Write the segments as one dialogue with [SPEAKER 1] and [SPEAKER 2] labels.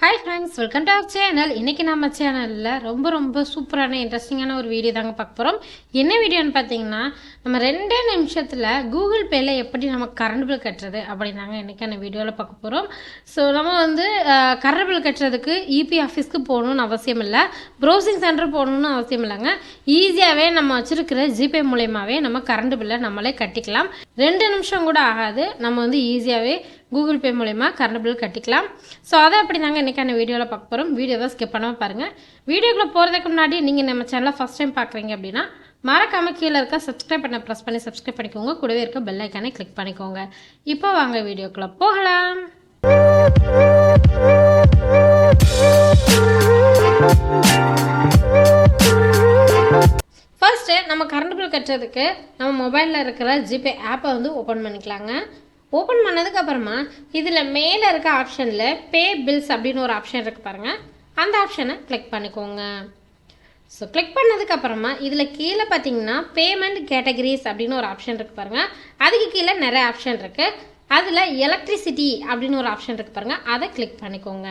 [SPEAKER 1] Hi friends, welcome to our channel. இன்றைக்கி நம்ம சேனலில் ரொம்ப சூப்பரான இன்ட்ரெஸ்டிங்கான ஒரு வீடியோ தாங்க பார்க்க போகிறோம். என்ன வீடியோன்னு பார்த்தீங்கன்னா, நம்ம 2 நிமிஷத்தில் கூகுள் பேயில் எப்படி நம்ம கரண்ட் பில் கட்டுறது அப்படின்னாங்க இன்றைக்கான வீடியோவில் பார்க்க போகிறோம். ஸோ நம்ம கரண்ட் பில் கட்டுறதுக்கு இபி ஆஃபீஸ்க்கு போகணுன்னு அவசியம் இல்லை, ப்ரௌசிங் சென்டர் போகணுன்னு அவசியம் இல்லைங்க. ஈஸியாகவே நம்ம வச்சுருக்கிற ஜிபே மூலயமாவே நம்ம கரண்ட் பில்லை நம்மளே கட்டிக்கலாம். 2 நிமிஷம் கூட ஆகாது. நம்ம ஈஸியாகவே கூகுள் பே மூலயமா கரண்ட் பில் கட்டிக்கலாம். ஸோ அதை அப்படி நாங்கள் இன்றைக்கான வீடியோவில் பார்க்க போகிறோம். வீடியோவை ஸ்கிப் பண்ணாமல் பாருங்கள். வீடியோக்குள்ளே போகிறதுக்கு முன்னாடி நீங்கள் நம்ம சேனலை ஃபஸ்ட் டைம் பார்க்குறீங்க அப்படின்னா மறக்காமல் கீழே இருக்க சப்ஸ்கிரைப் பண்ண ப்ரெஸ் பண்ணி சப்ஸ்கிரைப் பண்ணிக்கோங்க. கூடவே இருக்க பெல் ஐக்கானை கிளிக் பண்ணிக்கோங்க. இப்போ வாங்க வீடியோக்குள்ளே போகலாம். ஃபர்ஸ்ட்டு நம்ம கரண்ட் பில் கட்டுறதுக்கு நம்ம மொபைலில் இருக்கிற ஜிபே ஆப்பை ஓப்பன் பண்ணிக்கலாங்க. ஓப்பன் பண்ணதுக்கப்புறமா இதில் மேலே இருக்க ஆப்ஷனில் பே பில்ஸ் அப்படின்னு ஒரு ஆப்ஷன் இருக்குது பாருங்கள், அந்த ஆப்ஷனை கிளிக் பண்ணிக்கோங்க. ஸோ கிளிக் பண்ணதுக்கப்புறமா இதில் கீழே பார்த்தீங்கன்னா பேமெண்ட் கேட்டகரிஸ் அப்படின்னு ஒரு ஆப்ஷன் இருக்குது பாருங்கள். அதுக்கு கீழே நிறைய ஆப்ஷன் இருக்குது. அதில் எலக்ட்ரிசிட்டி அப்படின்னு ஒரு ஆப்ஷன் இருக்குது பாருங்கள், அதை கிளிக் பண்ணிக்கோங்க.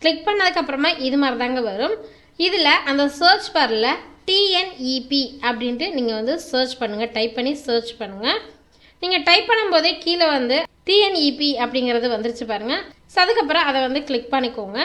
[SPEAKER 1] கிளிக் பண்ணதுக்கப்புறமா இது மாதிரி தாங்க வரும். இதில் அந்த சர்ச் பாரில் டிஎன்இபி அப்படின்ட்டு நீங்கள் சர்ச் பண்ணுங்கள், டைப் பண்ணி சர்ச் பண்ணுங்கள். நீங்கள் டைப் பண்ணும்போதே கீழே டிஎன்இபி அப்படிங்கிறது வந்துருச்சு பாருங்கள். ஸோ அதுக்கப்புறம் அதை கிளிக் பண்ணிக்கோங்க.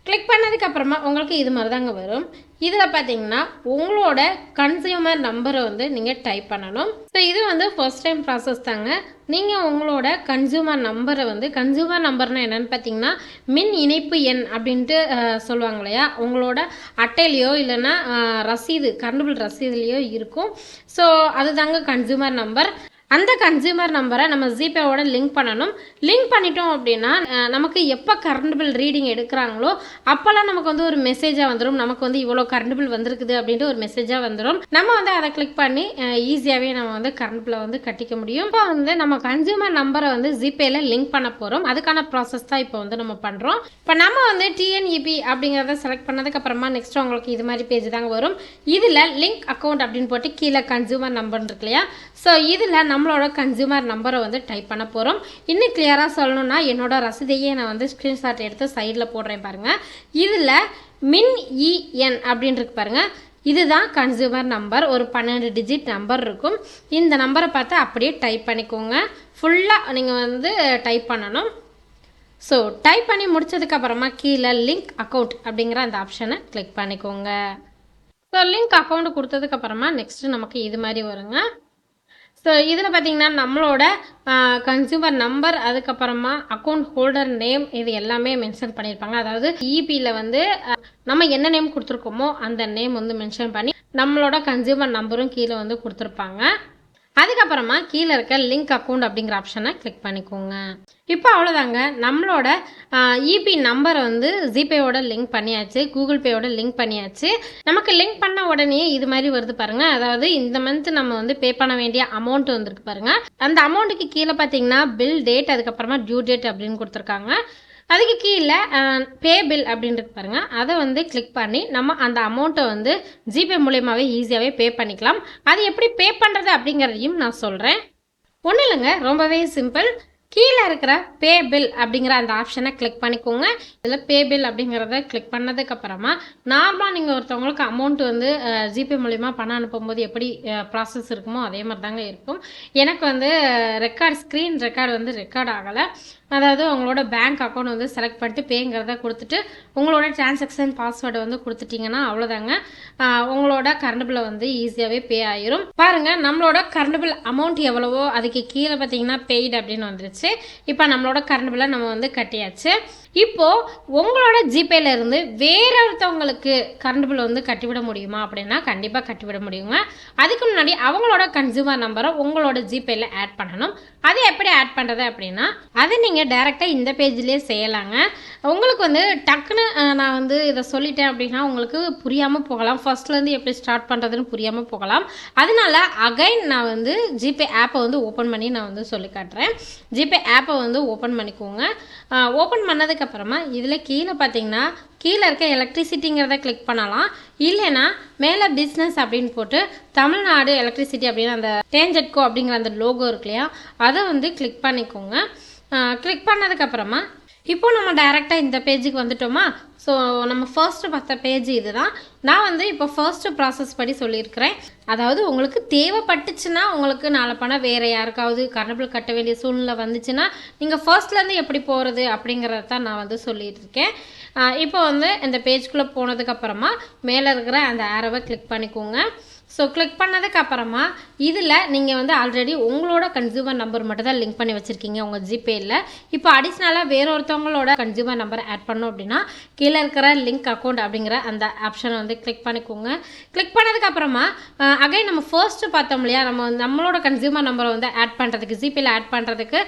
[SPEAKER 1] கிளிக் பண்ணதுக்கப்புறமா உங்களுக்கு இது மாதிரி தாங்க வரும். இதில் பார்த்தீங்கன்னா உங்களோட கன்சியூமர் நம்பரை நீங்கள் டைப் பண்ணணும். ஸோ இது ஃபர்ஸ்ட் டைம் ப்ராசஸ் தாங்க. நீங்கள் உங்களோட கன்சியூமர் நம்பரை கன்சியூமர் நம்பர்னால் என்னென்னு பார்த்தீங்கன்னா மின் இணைப்பு எண் அப்படின்ட்டு சொல்லுவாங்க இல்லையா, உங்களோட அட்டையிலையோ இல்லைன்னா ரசீது கரண்ட் பில் ரசீதுலேயோ இருக்கும். ஸோ அதுதாங்க கன்சியூமர் நம்பர். அந்த கன்சியூமர் நம்பரை நம்ம ஜிபேவோட லிங்க் பண்ணணும். லிங்க் பண்ணிட்டோம் அப்படின்னா நமக்கு எப்போ கரண்ட் பில் ரீடிங் எடுக்கிறாங்களோ அப்போல்லாம் நமக்கு ஒரு மெசேஜாக வந்துடும். நமக்கு இவ்வளோ கரண்ட் பில் வந்திருக்குது அப்படின்ட்டு ஒரு மெசேஜாக வந்துடும். நம்ம அதை கிளிக் பண்ணி ஈஸியாகவே நம்ம கரண்ட் பில்லை கட்டிக்க முடியும். இப்போ நம்ம கன்சியூமர் நம்பரை ஜிபேல லிங்க் பண்ண போகிறோம். அதுக்கான ப்ராசஸ் தான் இப்போ நம்ம பண்ணுறோம். இப்போ நம்ம டிஎன்இபி அப்படிங்கிறத செலக்ட் பண்ணதுக்கப்புறமா நெக்ஸ்ட் உங்களுக்கு இது மாதிரி பேஜ் தாங்க வரும். இதில் லிங்க் அக்கௌண்ட் அப்படின்னு போட்டு கீழே கன்சியூமர் நம்பர் இருக்கு இல்லையா, ஸோ இதில் நம்மளோட கன்சியூமர் நம்பரை டைப் பண்ண போகிறோம். இன்னும் கிளியராக சொல்லணும்னா என்னோட ரசீதையே நான் ஸ்க்ரீன்ஷாட் எடுத்து சைடில் போடுறேன் பாருங்கள். இதில் மின் இஎன் அப்படின்னு இருக்கு பாருங்கள், இதுதான் கன்சியூமர் நம்பர். ஒரு 12 டிஜிட் நம்பர் இருக்கும். இந்த நம்பரை பார்த்து அப்படியே டைப் பண்ணிக்கோங்க. ஃபுல்லாக நீங்கள் டைப் பண்ணணும். ஸோ டைப் பண்ணி முடிச்சதுக்கப்புறமா கீழே லிங்க் அக்கௌண்ட் அப்படிங்கிற அந்த ஆப்ஷனை கிளிக் பண்ணிக்கோங்க. ஸோ லிங்க் அக்கௌண்ட் கொடுத்ததுக்கப்புறமா நெக்ஸ்ட்டு நமக்கு இது மாதிரி வருங்க. ஸோ இதில் பார்த்தீங்கன்னா நம்மளோட கன்சியூமர் நம்பர், அதுக்கப்புறமா அக்கௌண்ட் ஹோல்டர் நேம், இது எல்லாமே மென்ஷன் பண்ணியிருப்பாங்க. அதாவது இபியில் நம்ம என்ன நேம் கொடுத்துருக்கோமோ அந்த நேம் மென்ஷன் பண்ணி நம்மளோட கன்சியூமர் நம்பரும் கீழே கொடுத்துருப்பாங்க. அதுக்கப்புறமா கீழே இருக்க லிங்க் அக்கௌண்ட் அப்படிங்கிற ஆப்ஷனை கிளிக் பண்ணிக்கோங்க. இப்போ அவ்வளோதாங்க, நம்மளோட இபி நம்பரை ஜிபேயோட லிங்க் பண்ணியாச்சு, கூகுள் பேயோட லிங்க் பண்ணியாச்சு. நமக்கு லிங்க் பண்ண உடனே இது மாதிரி வருது பாருங்கள். அதாவது இந்த மந்த் நம்ம பே பண்ண வேண்டிய அமௌண்ட் வந்திருக்கு பாருங்கள். அந்த அமௌண்ட்டுக்கு கீழே பார்த்தீங்கன்னா பில் டேட், அதுக்கப்புறமா டியூ டேட் அப்படின்னு கொடுத்துருக்காங்க. அதுக்கு கீழே பே பில் அப்படின்ட்டு பாருங்கள், அதை கிளிக் பண்ணி நம்ம அந்த அமௌண்ட்டை ஜிபே மூலயமாவே ஈஸியாகவே பே பண்ணிக்கலாம். அது எப்படி பே பண்ணுறது அப்படிங்கிறதையும் நான் சொல்கிறேன். ஒன்றும் இல்லைங்க, ரொம்பவே சிம்பிள். கீழே இருக்கிற பே பில் அப்படிங்கிற அந்த ஆப்ஷனை கிளிக் பண்ணிக்கோங்க. இதில் பே பில் அப்படிங்கிறத கிளிக் பண்ணதுக்கப்புறமா நார்மலாக நீங்கள் ஒருத்தவங்களுக்கு அமௌண்ட் ஜிபே மூலிமா பணம் அனுப்பும்போது எப்படி ப்ராசஸ் இருக்குமோ அதே மாதிரி தாங்க இருக்கும். எனக்கு ஸ்க்ரீன் ரெக்கார்ட் ஆகலை. அதாவது உங்களோட பேங்க் அக்கௌண்ட் செலக்ட் பண்ணிட்டு பேங்கிறத கொடுத்துட்டு உங்களோட டிரான்சாக்ஷன் பாஸ்வேர்டை கொடுத்துட்டிங்கன்னா அவ்வளோதாங்க, உங்களோட கரண்ட் பில்லை ஈஸியாகவே பே ஆயிரும். பாருங்கள், நம்மளோட கரண்ட் பில் அமௌண்ட் எவ்வளவோ அதுக்கு கீழே பார்த்தீங்கன்னா பெய்டு அப்படின்னு வந்துருச்சு. இப்போ நம்மளோட கரண்ட் பில்லை நம்ம கட்டியாச்சு. இப்போது உங்களோட ஜிபேல இருந்து வேற ஒருத்தவங்களுக்கு கரண்ட் பில் கட்டிவிட முடியுமா அப்படின்னா கண்டிப்பாக கட்டிவிட முடியுங்க. அதுக்கு முன்னாடி அவங்களோட கன்சியூமர் நம்பரை உங்களோட ஜிபேல ஆட் பண்ணணும். அது எப்படி ஆட் பண்ணுறது அப்படின்னா அதை நீங்கள் டைரெக்டாக இந்த பேஜ்லேயே செய்யலாங்க. உங்களுக்கு டக்குன்னு நான் இதை சொல்லிட்டேன் அப்படின்னா உங்களுக்கு புரியாமல் போகலாம், ஃபர்ஸ்ட்லேருந்து எப்படி ஸ்டார்ட் பண்ணுறதுன்னு புரியாமல் போகலாம். அதனால அகைன் நான் ஜிபே ஆப்பை ஓப்பன் பண்ணி நான் சொல்லி காட்டுறேன். ஜிபே ஆப்பை ஓப்பன் பண்ணிக்கோங்க. ஓப்பன் பண்ணதுக்கப்புறமா இதில் கீழே பார்த்தீங்கன்னா கீழே இருக்க எலக்ட்ரிசிட்டிங்கிறத கிளிக் பண்ணலாம். இல்லைன்னா மேலே பிஸ்னஸ் அப்படின்னு போட்டு தமிழ்நாடு எலக்ட்ரிசிட்டி அப்படின்னு அந்த டேஞ்சட்கோ அப்படிங்கிற அந்த லோகோ இருக்கு இல்லையா, அதை கிளிக் பண்ணிக்கோங்க. கிளிக் பண்ணதுக்கப்புறமா இப்போ நம்ம டைரெக்டாக இந்த பேஜுக்கு வந்துட்டோமா. ஸோ நம்ம ஃபர்ஸ்ட்டு பார்த்த பேஜ் இது தான். நான் வந்து இப்போ ஃபர்ஸ்ட்டு ப்ராசஸ் படி சொல்லியிருக்கிறேன். அதாவது உங்களுக்கு தேவைப்பட்டுச்சுன்னா உங்களுக்கு நாளை பணம் வேறு யாருக்காவது கரண்ட் பில் கட்ட வேண்டிய சூழ்நிலை வந்துச்சுன்னா நீங்கள் ஃபர்ஸ்ட்லேருந்து எப்படி போகிறது அப்படிங்கிறத தான் நான் வந்து சொல்லியிருக்கேன். இப்போ வந்து இந்த பேஜ்குள்ளே போனதுக்கப்புறமா மேலே இருக்கிற அந்த ஆரோவை கிளிக் பண்ணிக்கோங்க. ஸோ கிளிக் பண்ணதுக்கப்புறமா இதில் நீங்கள் வந்து ஆல்ரெடி உங்களோட கன்சியூமர் நம்பர் மட்டும் தான் லிங்க் பண்ணி வச்சுருக்கீங்க உங்கள் ஜிபேயில். இப்போ அடிஷ்னலாக வேற ஒருத்தவங்களோட கன்சியூமர் நம்பர் ஆட் பண்ணோம் அப்படின்னா கீழே இருக்கிற லிங்க் அக்கௌண்ட் அப்படிங்கிற அந்த ஆப்ஷனை வந்து கிளிக் பண்ணிக்கோங்க. கிளிக் பண்ணதுக்கப்புறமா அகைன் நம்ம ஃபர்ஸ்ட்டு பார்த்தோம் இல்லையா, நம்மளோட கன்சியூமர் நம்பரை வந்து ஆட் பண்ணுறதுக்கு ஜிபேயில் ஆட் பண்ணுறதுக்கு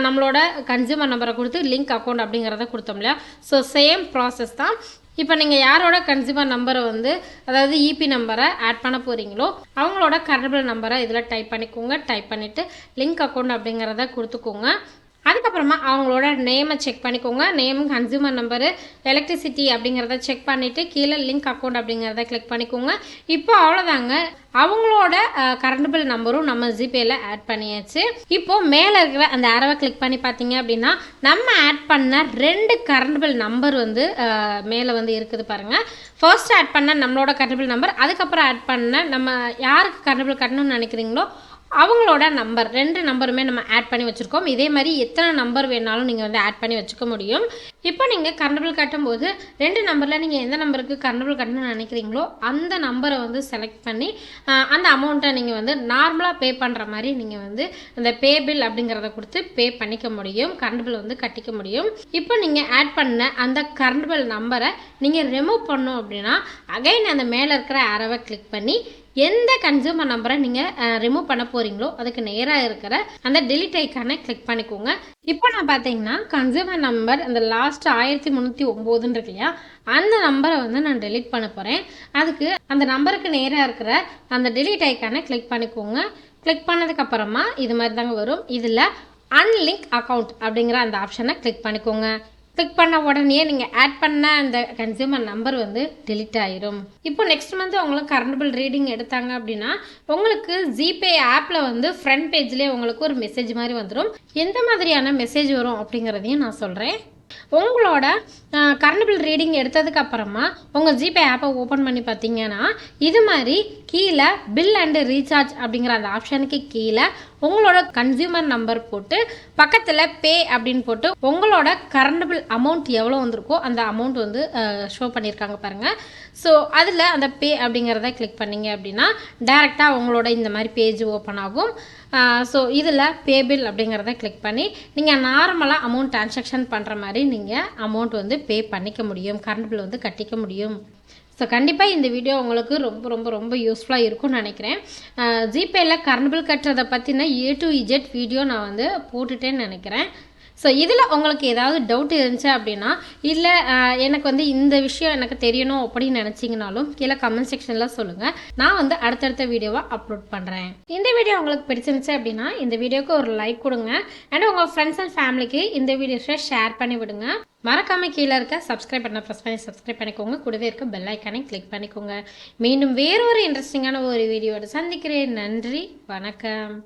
[SPEAKER 1] நம்மளோட கன்சியூமர் நம்பரை கொடுத்து லிங்க் அக்கௌண்ட் அப்படிங்கிறத கொடுத்தோம் இல்லையா. ஸோ சேம் ப்ராசஸ் தான். இப்போ நீங்கள் யாரோட கன்சியூமர் நம்பரை வந்து அதாவது இபி நம்பரை ஆட் பண்ண போகிறீங்களோ அவங்களோட கரண்ட் பில் நம்பரை இதில் டைப் பண்ணிக்கோங்க. டைப் பண்ணிவிட்டு லிங்க் அக்கௌண்ட் அப்படிங்கிறத கொடுத்துக்கோங்க. அதுக்கப்புறமா அவங்களோட நேமை செக் பண்ணிக்கோங்க. நேம், கன்சியூமர் நம்பரு, எலக்ட்ரிசிட்டி அப்படிங்கிறத செக் பண்ணிவிட்டு கீழே லிங்க் அக்கௌண்ட் அப்படிங்கிறத கிளிக் பண்ணிக்கோங்க. இப்போ அவ்வளோதாங்க, அவங்களோட கரண்ட் பில் நம்பரும் நம்ம ஜிபேயில் ஆட் பண்ணியாச்சு. இப்போது மேலே இருக்கிற அந்த ஆரோவை கிளிக் பண்ணி பார்த்தீங்க அப்படின்னா நம்ம ஆட் பண்ண 2 கரண்ட் பில் நம்பர் வந்து மேலே வந்து இருக்குது பாருங்கள். ஃபர்ஸ்ட் ஆட் பண்ண நம்மளோட கரண்ட் பில் நம்பர், அதுக்கப்புறம் ஆட் பண்ண நம்ம யாருக்கு கரண்ட் பில் கட்டணும்னு நினைக்கிறீங்களோ அவங்களோட நம்பர் 2 நம்பருமே நம்ம ஆட் பண்ணி வச்சுருக்கோம். இதே மாதிரி எத்தனை நம்பர் வேணாலும் நீங்கள் வந்து ஆட் பண்ணி வச்சுக்க முடியும். இப்போ நீங்கள் கரண்ட் பில் கட்டும்போது 2 நம்பரில் நீங்கள் எந்த நம்பருக்கு கரண்ட் பில் கட்டணும்னு நினைக்கிறீங்களோ அந்த நம்பரை வந்து செலக்ட் பண்ணி அந்த அமௌண்ட்டை நீங்கள் வந்து நார்மலாக பே பண்ணுற மாதிரி நீங்கள் வந்து அந்த பே பில் அப்படிங்கிறத கொடுத்து பே பண்ணிக்க முடியும், கரண்ட் பில் வந்து கட்டிக்க முடியும். இப்போ நீங்கள் ஆட் பண்ண அந்த கரண்ட் பில் நம்பரை நீங்கள் ரிமூவ் பண்ணோம் அப்படின்னா அகைன் அந்த மேலே இருக்கிற ஆரோவை கிளிக் பண்ணி எந்த கன்சியூமர் நம்பரை நீங்கள் ரிமூவ் பண்ண போகிறீங்களோ அதுக்கு நேராக இருக்கிற அந்த டெலிட் ஐக்கானை கிளிக் பண்ணிக்கோங்க. இப்போ நான் பார்த்தீங்கன்னா கன்சியூமர் நம்பர் அந்த லாஸ்ட் 1309 இருக்கு இல்லையா, அந்த நம்பரை வந்து நான் டெலிட் பண்ண போகிறேன். அதுக்கு அந்த நம்பருக்கு நேராக இருக்கிற அந்த டெலிட் ஐக்கானை கிளிக் பண்ணிக்கோங்க. கிளிக் பண்ணதுக்கப்புறமா இது மாதிரி தாங்க வரும். இதில் அன்லிங்க் அக்கௌண்ட் அப்படிங்கிற அந்த ஆப்ஷனை கிளிக் பண்ணிக்கோங்க. கிளிக் பண்ண உடனே நீங்கள் ஆட் பண்ண அந்த கன்சியூமர் நம்பர் வந்து டெலிட் ஆயிரும். இப்போ நெக்ஸ்ட் மந்த் உங்களுக்கு கரண்ட் பில் ரீடிங் எடுத்தாங்க அப்படின்னா உங்களுக்கு ஜிபே ஆப்பில் வந்து ஃப்ரண்ட் பேஜ்லேயே உங்களுக்கு ஒரு மெசேஜ் மாதிரி வந்துடும். எந்த மாதிரியான மெசேஜ் வரும் அப்படிங்கிறதையும் நான் சொல்கிறேன். உங்களோட கரண்ட் பில் ரீடிங் எடுத்ததுக்கு அப்புறமா உங்கள் ஜிபே ஆப்பை ஓப்பன் பண்ணி பார்த்தீங்கன்னா இது மாதிரி கீழே பில் அண்டு ரீசார்ஜ் அப்படிங்கிற அந்த ஆப்ஷனுக்கு கீழே உங்களோட கன்சியூமர் நம்பர் போட்டு பக்கத்தில் பே அப்படின்னு போட்டு உங்களோட கரண்ட் பில் அமௌண்ட் எவ்வளோ வந்திருக்கோ அந்த அமௌண்ட் வந்து ஷோ பண்ணியிருக்காங்க பாருங்கள். ஸோ அதில் அந்த பே அப்படிங்கிறத கிளிக் பண்ணிங்க அப்படின்னா டைரெக்டாக உங்களோட இந்த மாதிரி பேஜ் ஓப்பன் ஆகும். ஸோ இதில் பே பில் அப்படிங்கிறத கிளிக் பண்ணி நீங்கள் நார்மலாக அமௌண்ட் ட்ரான்சாக்ஷன் பண்ணுற மாதிரி நீங்கள் அமௌண்ட் வந்து பே பண்ணிக்க முடியும், கரண்ட் பில் வந்து கட்டிக்க முடியும். ஸோ கண்டிப்பாக இந்த வீடியோ உங்களுக்கு ரொம்ப ரொம்ப ரொம்ப யூஸ்ஃபுல்லாக இருக்கும்னு நினைக்கிறேன். ஜிபேயில் கரண்ட் பில் கட்டுறதை பற்றின A to Z வீடியோ நான் வந்து போட்டுட்டேன்னு நினைக்கிறேன். ஸோ இதில் உங்களுக்கு ஏதாவது டவுட் இருந்துச்சு அப்படின்னா இல்லை எனக்கு வந்து இந்த விஷயம் எனக்கு தெரியணும் அப்படின்னு நினச்சிங்கனாலும் கீழே கமெண்ட் செக்ஷனில் சொல்லுங்கள். நான் வந்து அடுத்தடுத்த வீடியோவாக அப்லோட் பண்ணுறேன். இந்த வீடியோ உங்களுக்கு பிடிச்சிருந்துச்சு அப்படின்னா இந்த வீடியோக்கு ஒரு லைக் கொடுங்க. அண்ட் உங்கள் ஃப்ரெண்ட்ஸ் அண்ட் ஃபேமிலிக்கு இந்த வீடியோஸை ஷேர் பண்ணி விடுங்க. மறக்காமல் கீழே இருக்க சப்ஸ்கிரைப் பண்ண ப்ரெஸ் பண்ணி சப்ஸ்கிரைப் பண்ணிக்கோங்க. கூடவே இருக்க பெல் ஐக்கானை கிளிக் பண்ணிக்கோங்க. மீண்டும் வேறொரு இன்ட்ரெஸ்டிங்கான ஒரு வீடியோவோட சந்திக்கிறேன். நன்றி, வணக்கம்.